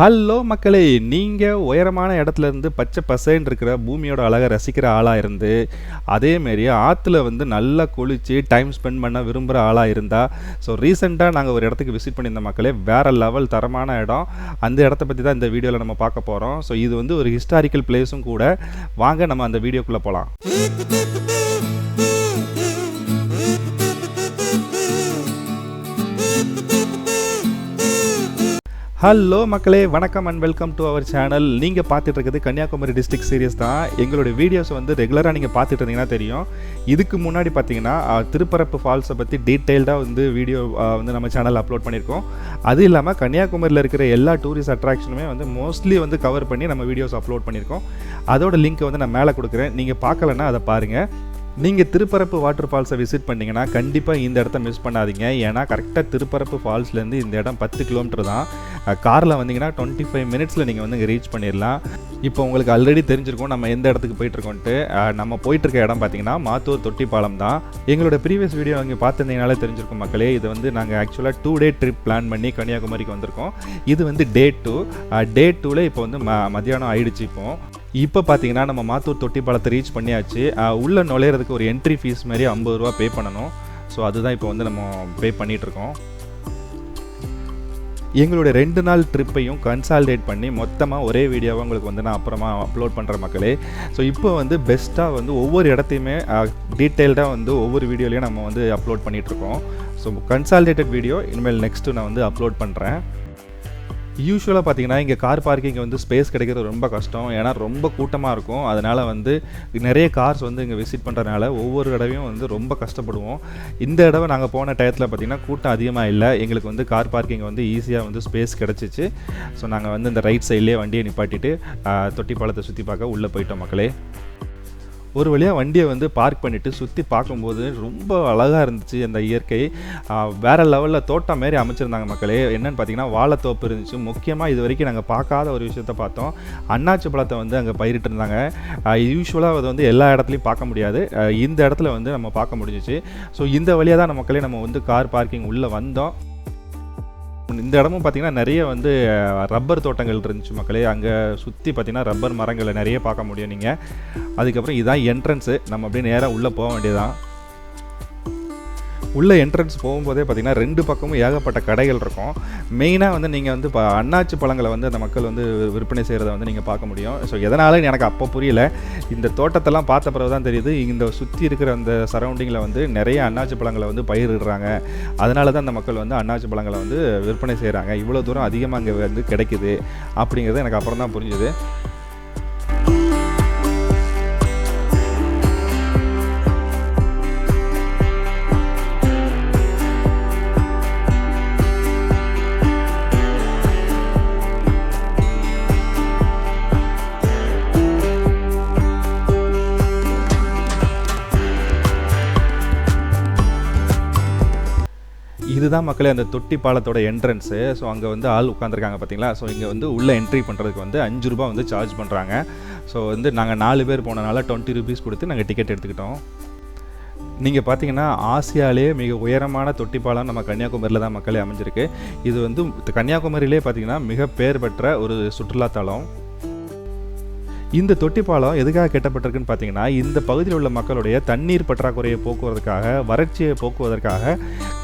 Hello மக்களே! நீங்க உயரமான இடத்துல இருந்து பச்சை பசேல்னு இருக்கிற பூமியோட அழகை ரசிக்கிற ஆளா இருந்து, அதேமாரி ஆத்துல வந்து நல்லா குளிச்சு டைம் ஸ்பெண்ட் பண்ண விரும்புகிற ஆளா இருந்தா, ரீசெண்டா நாங்க ஒரு இடத்துக்கு விசிட் பண்ணியிருந்தோம் மக்களே. வேற லெவல் தரமான இடம். அந்த இடத்த பத்தி தான் இந்த வீடியோல நம்ம பார்க்க போறோம். இது வந்து ஒரு ஹிஸ்டாரிக்கல் பிளேஸும் கூட. வாங்க நம்ம அந்த வீடியோக்குள்ள போலாம். ஹலோ மக்களே, வணக்கம் and welcome to our channel. நீங்கள் பார்த்துட்டு இருக்கிறது கன்னியாகுமரி டிஸ்ட்ரிக்ட் சீரியஸ் தான். எங்களுடைய வீடியோஸ் வந்து ரெகுலராக நீங்கள் பார்த்துட்டு இருந்தீங்கன்னா தெரியும். இதுக்கு முன்னாடி பார்த்தீங்கன்னா திருப்பரப்பு ஃபால்ஸை பற்றி டீட்டெயில்டாக வந்து வீடியோ வந்து நம்ம சேனல் அப்லோட் பண்ணியிருக்கோம். அது இல்லாமல் கன்னியாகுமரியில் இருக்கிற எல்லா டூரிஸ்ட் அட்ராக்ஷனுமே வந்து மோஸ்ட்லி வந்து கவர் பண்ணி நம்ம வீடியோஸ் அப்லோட் பண்ணியிருக்கோம். அதோட லிங்க்கை வந்து நான் மேலே கொடுக்குறேன். நீங்கள் பார்க்கலன்னா அதை பாருங்கள். நீங்கள் திருப்பரப்பு வாட்டர் ஃபால்ஸை விசிட் பண்ணிங்கன்னா கண்டிப்பாக இந்த இடத்த மிஸ் பண்ணாதீங்க. ஏன்னா கரெக்டாக திருப்பரப்பு ஃபால்ஸ்லேருந்து இந்த இடம் 10 கிலோமீட்டர் தான். காரில் வந்தீங்கன்னா 25 மினிட்ஸில் நீங்கள் வந்து இங்கே ரீச் பண்ணிடலாம். இப்போ உங்களுக்கு ஆல்ரெடி தெரிஞ்சிருக்கும் நம்ம எந்த இடத்துக்கு போயிட்டுருக்கோன்ட்டு. நம்ம போயிட்டுருக்க இடம் பார்த்தீங்கன்னா மாத்தூர் தொட்டிப்பாலம் தான். எங்களோட ப்ரீவியஸ் வீடியோ அங்கே பார்த்துருந்தீங்கனாலே தெரிஞ்சிருக்கும் மக்களே. இது வந்து நாங்கள் ஆக்சுவலாக 2 டே ட்ரிப் பிளான் பண்ணி கன்னியாகுமரிக்கு வந்திருக்கோம். இது வந்து டே 2. டே 2ல் இப்போ வந்து மத்தியானம் ஆயிடுச்சு. இப்போ பார்த்தீங்கன்னா நம்ம மாத்தூர் தொட்டிப்பாலத்தை ரீச் பண்ணியாச்சு. உள்ளே நுழையிறதுக்கு ஒரு என்ட்ரி ஃபீஸ் மாதிரி 50 ரூபா பே பண்ணணும். அதுதான் இப்போ வந்து நம்ம பே பண்ணிகிட்ருக்கோம். எங்களுடைய 2 நாள் ட்ரிப்பையும் கன்சால்டேட் பண்ணி மொத்தமாக ஒரே வீடியோவாக உங்களுக்கு வந்து நான் அப்புறமா அப்லோட் பண்ணுற மக்களே. இப்போ வந்து பெஸ்ட்டாக வந்து ஒவ்வொரு இடத்தையுமே டீட்டெயில்டாக வந்து ஒவ்வொரு வீடியோலையும் நம்ம வந்து அப்லோட் பண்ணிகிட்ருக்கோம். கன்சால்டேட்டட் வீடியோ இனிமேல் நெக்ஸ்ட்டு நான் வந்து அப்லோட் பண்ணுறேன். யூஸ்வலாக பார்த்தீங்கன்னா இங்கே கார் பார்க்கிங் வந்து ஸ்பேஸ் கிடைக்கிறது ரொம்ப கஷ்டம். ஏன்னா ரொம்ப கூட்டமாக இருக்கும். அதனால் வந்து நிறைய கார்ஸ் வந்து இங்கே விசிட் பண்ணுறதுனால ஒவ்வொரு தடவையும் வந்து ரொம்ப கஷ்டப்படுவோம். இந்த தடவை நாங்கள் போன டயத்தில் பார்த்திங்கன்னா கூட்டம் அதிகமாக இல்லை. எங்களுக்கு வந்து கார் பார்க்கிங் வந்து ஈஸியாக வந்து ஸ்பேஸ் கிடச்சிச்சு. நாங்கள் வந்து இந்த ரைட் சைட்லேயே வண்டியை நிப்பாட்டிட்டு தொட்டிப்பாலத்தை சுற்றி பார்க்க உள்ளே போயிட்டோம் மக்களே. ஒரு வழியாக வண்டியை வந்து பார்க் பண்ணிவிட்டு சுற்றி பார்க்கும்போது ரொம்ப அழகாக இருந்துச்சு. அந்த இயற்கை வேறு லெவலில் தோட்டம் மாரி அமைச்சிருந்தாங்க மக்களே. என்னென்னு பார்த்தீங்கன்னா வாழைத்தோப்பு இருந்துச்சு. முக்கியமாக இது வரைக்கும் நாங்கள் பார்க்காத ஒரு விஷயத்தை பார்த்தோம். அன்னாச்சி பழத்தை வந்து அங்கே பயிரிட்டு இருந்தாங்க. யூஸ்வலாக அதை வந்து எல்லா இடத்துலையும் பார்க்க முடியாது. இந்த இடத்துல வந்து நம்ம பார்க்க முடிஞ்சிச்சு. இந்த வழியாக தான் மக்களே நம்ம வந்து கார் பார்க்கிங் உள்ளே வந்தோம். இந்த இடமும் பார்த்திங்கன்னா நிறைய வந்து ரப்பர் தோட்டங்கள் இருந்துச்சு மக்களே. அங்கே சுற்றி பார்த்திங்கன்னா ரப்பர் மரங்களை நிறைய பார்க்க முடியும் நீங்கள். அதுக்கப்புறம் இதுதான் என்ட்ரன்ஸு. நம்ம அப்படியே நேராக உள்ளே போக வேண்டியதான். உள்ள என்ட்ரன்ஸ் போகும்போதே பார்த்திங்கன்னா 2 பக்கமும் ஏகப்பட்ட கடைகள் இருக்கும். மெயினாக வந்து நீங்கள் வந்து இப்போ அன்னாச்சி பழங்களை வந்து அந்த மக்கள் வந்து விற்பனை செய்கிறத வந்து நீங்கள் பார்க்க முடியும். எதனால எனக்கு அப்போ புரியல. இந்த தோட்டத்தெல்லாம் பார்த்த பிறகு தான் தெரியுது இந்த சுற்றி இருக்கிற அந்த சரௌண்டிங்கில் வந்து நிறைய அன்னாச்சி பழங்களை வந்து பயிரிடுறாங்க. அதனால தான் அந்த மக்கள் வந்து அன்னாச்சி பழங்களை வந்து விற்பனை செய்கிறாங்க. இவ்வளோ தூரம் அதிகமாக அங்கே வந்து கிடைக்குது அப்படிங்கிறது எனக்கு அப்புறம் தான் புரிஞ்சுது. இதுதான் மக்களே அந்த தொட்டி பாலத்தோட என்ட்ரன்ஸு. அங்கே வந்து ஆள் உட்காந்துருக்காங்க பார்த்தீங்களா. இங்கே வந்து உள்ளே என்ட்ரி பண்ணுறதுக்கு வந்து 5 ரூபா வந்து சார்ஜ் பண்ணுறாங்க. வந்து நாங்கள் 4 பேர் போனனால 20 ரூபீஸ் கொடுத்து நாங்கள் டிக்கெட் எடுத்துக்கிட்டோம். நீங்கள் பார்த்தீங்கன்னா ஆசியாவிலே மிக உயரமான தொட்டிப்பாலம் நம்ம கன்னியாகுமரியில் தான் மக்களே அமைஞ்சிருக்கு. இது வந்து கன்னியாகுமரியிலே பார்த்தீங்கன்னா மிக பேர் பெற்ற ஒரு சுற்றுலாத்தலம். இந்த தொட்டிப்பாலம் எதுக்காக கட்டப்பட்டிருக்குன்னு பார்த்தீங்கன்னா இந்த பகுதியில் உள்ள மக்களுடைய தண்ணீர் பற்றாக்குறையை போக்குவதற்காக, வறட்சியை போக்குவதற்காக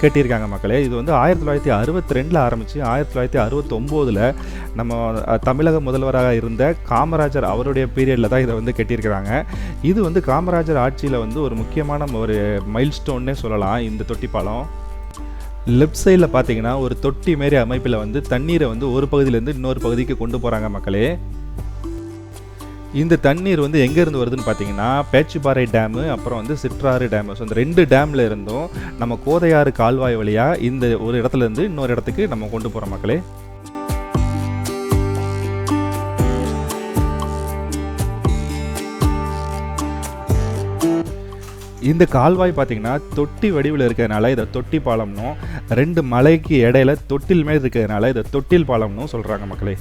கட்டியிருக்காங்க மக்களே. இது வந்து 1962 ஆரம்பித்து 1969 நம்ம தமிழக முதல்வராக இருந்த காமராஜர் அவருடைய பீரியடில் தான் இதை வந்து கட்டியிருக்கிறாங்க. இது வந்து காமராஜர் ஆட்சியில் வந்து ஒரு முக்கியமான ஒரு மைல்ஸ்டோன்னே சொல்லலாம் இந்த தொட்டிப்பாலம். லெஃப்ட் சைடில் பார்த்தீங்கன்னா ஒரு தொட்டி மாரி அமைப்பில் வந்து தண்ணீரை வந்து ஒரு பகுதியிலேருந்து இன்னொரு பகுதிக்கு கொண்டு போகிறாங்க மக்களே. இந்த தண்ணீர் வந்து எங்கேருந்து வருதுன்னு பார்த்தீங்கன்னா பேச்சிப்பாறை டேமு, அப்புறம் வந்து சிற்றாறு டேமு. இந்த 2 டேமில் இருந்தும் நம்ம கோதையாறு கால்வாய் வழியாக இந்த ஒரு இடத்துலேருந்து இன்னொரு இடத்துக்கு நம்ம கொண்டு போகிறோம் மக்களே. இந்த கால்வாய் பார்த்தீங்கன்னா தொட்டி வடிவில் இருக்கிறதுனால இதை தொட்டி பாலம்னும், 2 மலைக்கு இடையில தொட்டில் மேல் இருக்கிறதுனால இதை தொட்டில் பாலம்னும் சொல்கிறாங்க மக்களே.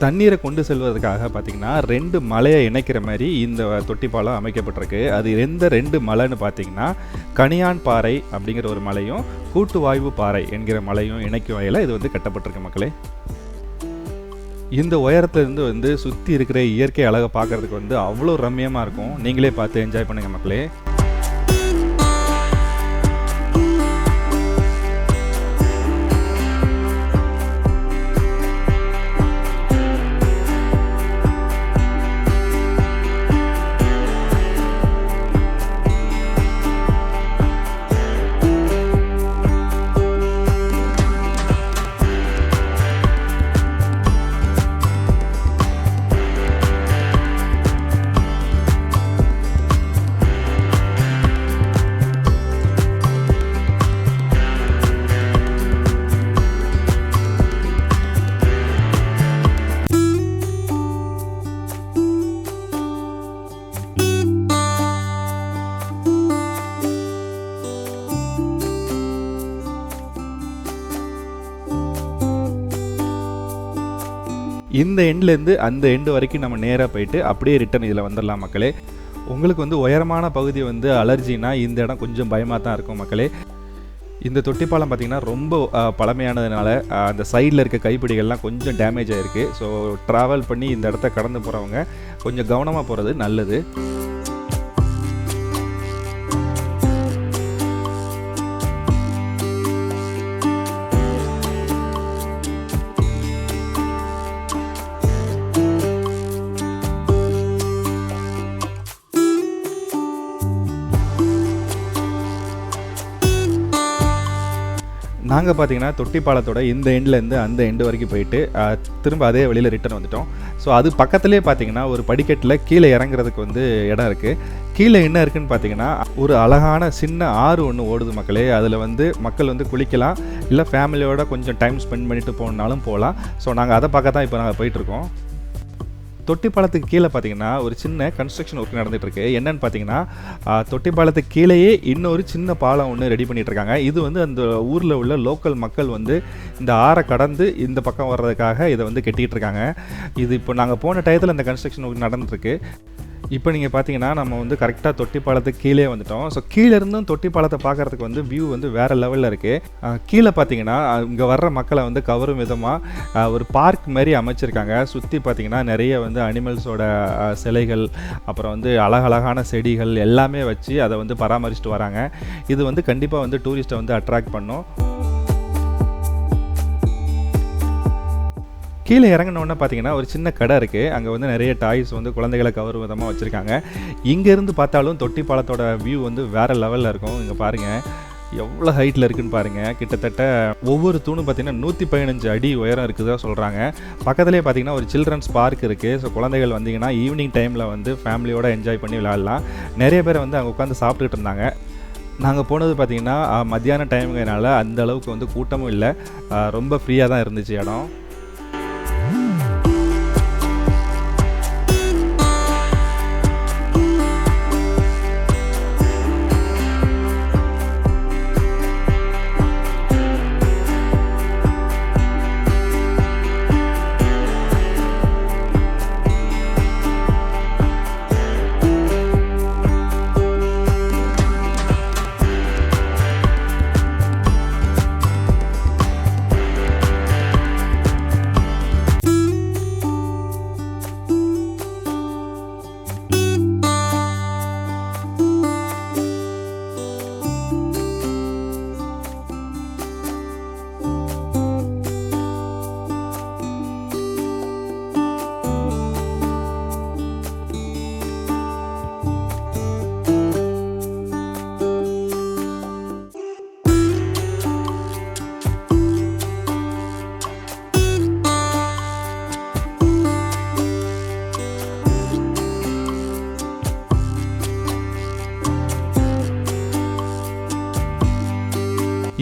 தண்ணீரை கொண்டு செல்வதற்காக பார்த்திங்கன்னா 2 மலையை இணைக்கிற மாதிரி இந்த தொட்டி பாலம் அமைக்கப்பட்டிருக்கு. அது எந்த 2 மலைன்னு பார்த்திங்கன்னா கணியான் பாறை அப்படிங்கிற ஒரு மலையும் கூட்டுவாய்வு பாறை என்கிற மலையும் இணைக்கும் வகையில் இது வந்து கட்டப்பட்டிருக்கு மக்களே. இந்த உயரத்துலேருந்து வந்து சுற்றி இருக்கிற இயற்கை அழகை பார்க்குறதுக்கு வந்து அவ்வளோ ரம்மியமாக இருக்கும். நீங்களே பார்த்து என்ஜாய் பண்ணுங்கள் மக்களே. இந்த எண்ட்லேருந்து அந்த எண்டு வரைக்கும் நம்ம நேராக போயிட்டு அப்படியே ரிட்டன் இதில் வந்துடலாம் மக்களே. உங்களுக்கு வந்து உயரமான பகுதி வந்து அலர்ஜினா இந்த இடம் கொஞ்சம் பயமாக தான் இருக்கும் மக்களே. இந்த தொட்டிப்பாலம் பார்த்திங்கன்னா ரொம்ப பழமையானதுனால அந்த சைடில் இருக்க கைப்பிடிகள்லாம் கொஞ்சம் டேமேஜ் ஆகிருக்கு. ஸோ ட்ராவல் பண்ணி இந்த இடத்த கடந்து போகிறவங்க கொஞ்சம் கவனமாக போகிறது நல்லது. நாங்கள் பார்த்தீங்கன்னா தொட்டி பாலத்தோட இந்த எண்ட்லேருந்து அந்த எண்டு வரைக்கும் போயிட்டு திரும்ப அதே வழியில் ரிட்டன் வந்துட்டோம். ஸோ அது பக்கத்துலேயே பார்த்தீங்கன்னா ஒரு படிக்கட்டில் கீழே இறங்குறதுக்கு வந்து இடம் இருக்குது. கீழே என்ன இருக்குதுன்னு பார்த்தீங்கன்னா ஒரு அழகான சின்ன ஆறு ஒன்று ஓடுது மக்களே. அதில் வந்து மக்கள் வந்து குளிக்கலாம், இல்லை ஃபேமிலியோட கொஞ்சம் டைம் ஸ்பெண்ட் பண்ணிட்டு போகணுன்னாலும் போகலாம். ஸோ நாங்கள் அதை பார்க்க தான் இப்போ நாங்கள் போயிட்டுருக்கோம். தொட்டி பாலத்துக்கு கீழே பார்த்தீங்கன்னா ஒரு சின்ன கன்ஸ்ட்ரக்ஷன் ஒர்க் நடந்துகிட்ருக்கு. என்னென்னு பார்த்தீங்கன்னா தொட்டி பாலத்துக்கு கீழேயே இன்னொரு சின்ன பாலம் ஒன்று ரெடி பண்ணிகிட்ருக்காங்க. இது வந்து அந்த ஊரில் உள்ள லோக்கல் மக்கள் வந்து இந்த ஆறை கடந்து இந்த பக்கம் வர்றதுக்காக இதை வந்து கட்டிகிட்டு இருக்காங்க. இது இப்போ நாங்கள் போன டயத்தில் இந்த கன்ஸ்ட்ரக்ஷன் ஒர்க் நடந்துருக்கு. இப்போ நீங்கள் பார்த்தீங்கன்னா நம்ம வந்து கரெக்டாக தொட்டி பாலத்துக்கு கீழே வந்துட்டோம். ஸோ கீழே இருந்தும் தொட்டி பாலத்தை பார்க்குறதுக்கு வந்து வியூ வந்து வேறு லெவலில் இருக்குது. கீழே பார்த்தீங்கன்னா இங்கே வர்ற மக்களை வந்து கவரும் விதமாக ஒரு பார்க் மாதிரி அமைச்சிருக்காங்க. சுற்றி பார்த்தீங்கன்னா நிறைய வந்து அனிமல்ஸோட சிலைகள், அப்புறம் வந்து அழகழகான செடிகள் எல்லாமே வச்சு அதை வந்து பராமரிச்சுட்டு வராங்க. இது வந்து கண்டிப்பாக வந்து டூரிஸ்ட்டை வந்து அட்ராக்ட் பண்ணும். கீழே இறங்கினோன்னே பார்த்தீங்கன்னா ஒரு சின்ன கடை இருக்குது. அங்கே வந்து நிறைய டாய்ஸ் வந்து குழந்தைகளை கவரும் விதமாக வச்சுருக்காங்க. இங்கேருந்து பார்த்தாலும் தொட்டி பாலத்தோட வியூ வந்து வேறு லெவலில் இருக்கும். இங்கே பாருங்கள் எவ்வளோ ஹைட்டில் இருக்குதுன்னு பாருங்கள். கிட்டத்தட்ட ஒவ்வொரு தூணும் பார்த்திங்கன்னா 115 அடி உயரம் இருக்குதா சொல்கிறாங்க. பக்கத்துலேயே பார்த்திங்கன்னா ஒரு சில்ட்ரன்ஸ் பார்க் இருக்குது. ஸோ குழந்தைகள் வந்தீங்கன்னா ஈவினிங் டைமில் வந்து ஃபேமிலியோடு என்ஜாய் பண்ணி விளையாடலாம். நிறைய பேர் வந்து அங்கே உட்காந்து சாப்பிட்டுட்டு இருந்தாங்க. நாங்கள் போனது பார்த்திங்கன்னா மத்தியான டைமுங்கிறனால அந்த அளவுக்கு வந்து கூட்டமும் இல்லை, ரொம்ப ஃப்ரீயாக தான் இருந்துச்சு இடம்.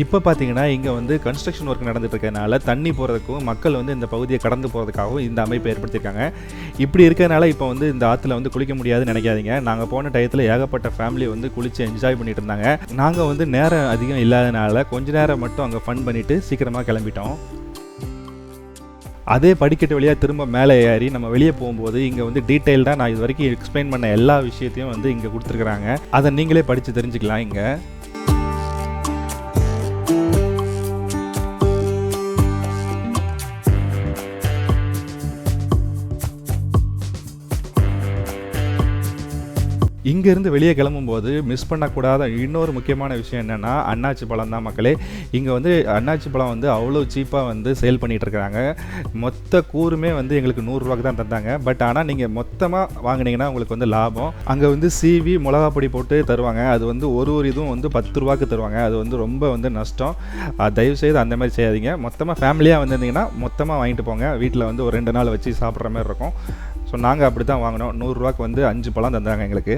இப்போ பார்த்தீங்கன்னா இங்கே வந்து கன்ஸ்ட்ரக்ஷன் ஒர்க் நடந்துட்டு இருக்கனால தண்ணி போகிறதுக்கும் மக்கள் வந்து இந்த பகுதியை கடந்து போகிறதுக்காகவும் இந்த அமைப்பை ஏற்படுத்தியிருக்காங்க. இப்படி இருக்கிறதுனால இப்போ வந்து இந்த ஆற்றுல வந்து குளிக்க முடியாதுன்னு நினைக்காதீங்க. நாங்கள் போன டயத்தில் ஏகப்பட்ட ஃபேமிலி வந்து குளித்து என்ஜாய் பண்ணிட்டு இருந்தாங்க. நாங்கள் வந்து நேரம் அதிகம் இல்லாதனால கொஞ்ச நேரம் மட்டும் அங்கே ஃபன் பண்ணிவிட்டு சீக்கிரமாக கிளம்பிட்டோம். அதே படிக்கட்டு வழியாக திரும்ப மேலே ஏறி நம்ம வெளியே போகும்போது இங்கே வந்து டீட்டெயில்டாக நான் இது வரைக்கும் எக்ஸ்பிளைன் பண்ண எல்லா விஷயத்தையும் வந்து இங்கே கொடுத்துருக்குறாங்க. அதை நீங்களே படித்து தெரிஞ்சுக்கலாம். இங்கே இங்கேருந்து வெளியே கிளம்பும்போது மிஸ் பண்ணக்கூடாத இன்னொரு முக்கியமான விஷயம் என்னென்னா அன்னாச்சி பழம் தான் மக்களே. இங்கே வந்து அன்னாச்சி பழம் வந்து அவ்வளோ சீப்பாக வந்து சேல் பண்ணிகிட்ருக்குறாங்க. மொத்த கூறுமே வந்து எங்களுக்கு 100 ரூபாய்க்கு தான் தந்தாங்க. பட் ஆனால் நீங்கள் மொத்தமாக வாங்கினீங்கன்னா உங்களுக்கு வந்து லாபம். அங்கே வந்து சீவி மிளகா பொடி போட்டு தருவாங்க. அது வந்து ஒரு இதுவும் வந்து 10 ரூபாய்க்கு தருவாங்க. அது வந்து ரொம்ப வந்து நஷ்டம். தயவுசெய்து அந்த மாதிரி செய்யாதீங்க. மொத்தமாக ஃபேமிலியாக வந்திருந்தீங்கன்னா மொத்தமாக வாங்கிட்டு போங்க. வீட்டில் வந்து ஒரு 2 நாள் வச்சு சாப்பிட்ற மாதிரி இருக்கும். ஸோ நாங்கள் அப்படி தான் வாங்கினோம். 100 ரூபாய்க்கு வந்து 5 பழம் தந்தாங்க எங்களுக்கு.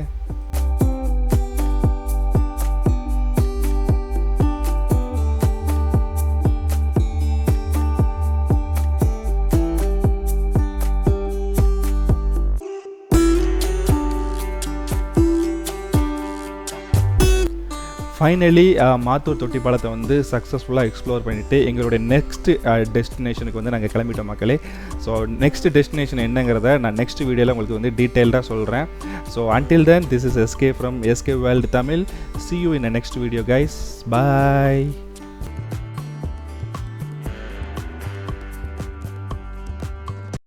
ஃபைனலி மாத்தூர் தொட்டி பாலத்தை வந்து சக்ஸஸ்ஃபுல்லாக எக்ஸ்ப்ளோர் பண்ணிவிட்டு எங்களுடைய நெக்ஸ்ட் டெஸ்டினேஷனுக்கு வந்து நாங்கள் கிளம்பிட்டோம் மக்களே. ஸோ நெக்ஸ்ட் டெஸ்டினேஷன் என்னங்கிறத நான் நெக்ஸ்ட் வீடியோவில் உங்களுக்கு வந்து டீட்டெயில்டாக சொல்கிறேன். So until then, this is SK from SK World Tamil. See you in the next video guys. Bye.